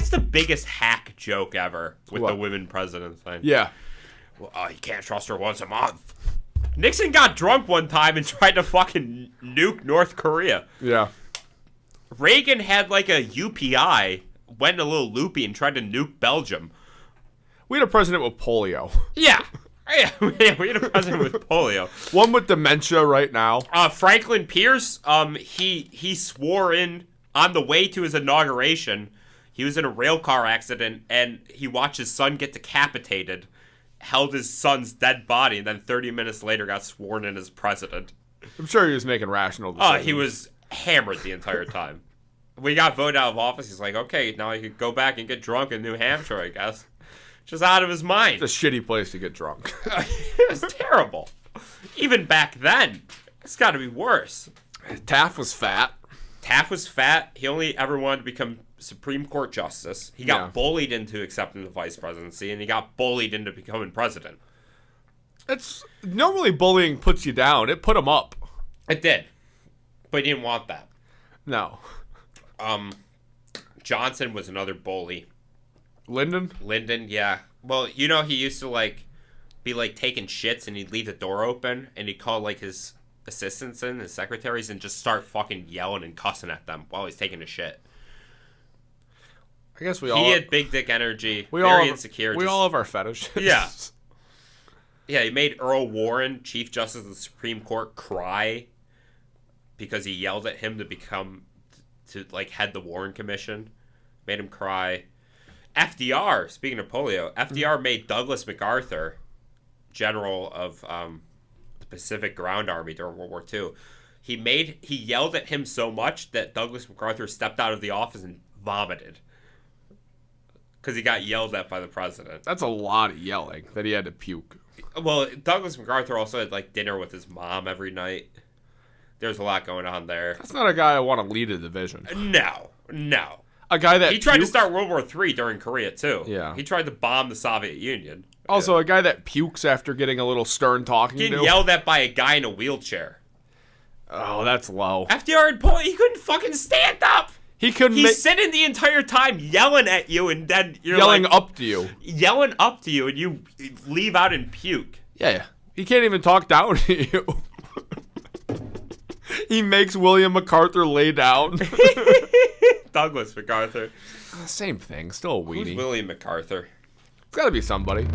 that's the biggest hack joke ever with What? the women president thing. Yeah. Well, you can't trust her once a month. Nixon got drunk one time and tried to fucking nuke North Korea. Yeah. Reagan had like a UPI, went a little loopy and tried to nuke Belgium. We had a president with polio. Yeah. We had a president with polio. One with dementia right now. Franklin Pierce, he swore in on the way to his inauguration. He was in a rail car accident and he watched his son get decapitated, held his son's dead body, and then 30 minutes later got sworn in as president. I'm sure he was making rational decisions. He was hammered the entire time. When he got voted out of office, he's like, okay, now he could go back and get drunk in New Hampshire, I guess. Just out of his mind. It's a shitty place to get drunk. It was terrible. Even back then, it's got to be worse. Taft was fat. Taft was fat. He only ever wanted to become Supreme Court justice. He got bullied into accepting the vice presidency, and he got bullied into becoming president. It's normally bullying puts you down. It put him up. It did, but he didn't want that. No. Johnson was another bully. Lyndon, yeah. Well, he used to be taking shits, and he'd leave the door open, and he'd call his assistants and his secretaries and just start fucking yelling and cussing at them while he's taking a shit. I guess he had big dick energy, very insecure. We all have our fetishes. Yeah. Yeah, he made Earl Warren, Chief Justice of the Supreme Court, cry because he yelled at him to head the Warren Commission. Made him cry. FDR, speaking of polio, FDR made Douglas MacArthur general of the Pacific Ground Army during World War II. He yelled at him so much that Douglas MacArthur stepped out of the office and vomited because he got yelled at by the president. That's a lot of yelling that he had to puke. Well, Douglas MacArthur also had dinner with his mom every night. There's a lot going on there. That's not a guy I want to lead a division. No. A guy that he tried to start World War III during Korea too. Yeah. He tried to bomb the Soviet Union. Also, a guy that pukes after getting a little stern talking to. Getting yelled at by a guy in a wheelchair. Oh, that's low. FDR and Polio, he couldn't fucking stand up. He couldn't. He's sitting the entire time yelling at you, and then you're yelling up to you. Yelling up to you, and you leave out and puke. Yeah. He can't even talk down to you. He makes William MacArthur lay down. Douglas MacArthur. Same thing. Still a weenie. Who's William MacArthur? It's got to be somebody.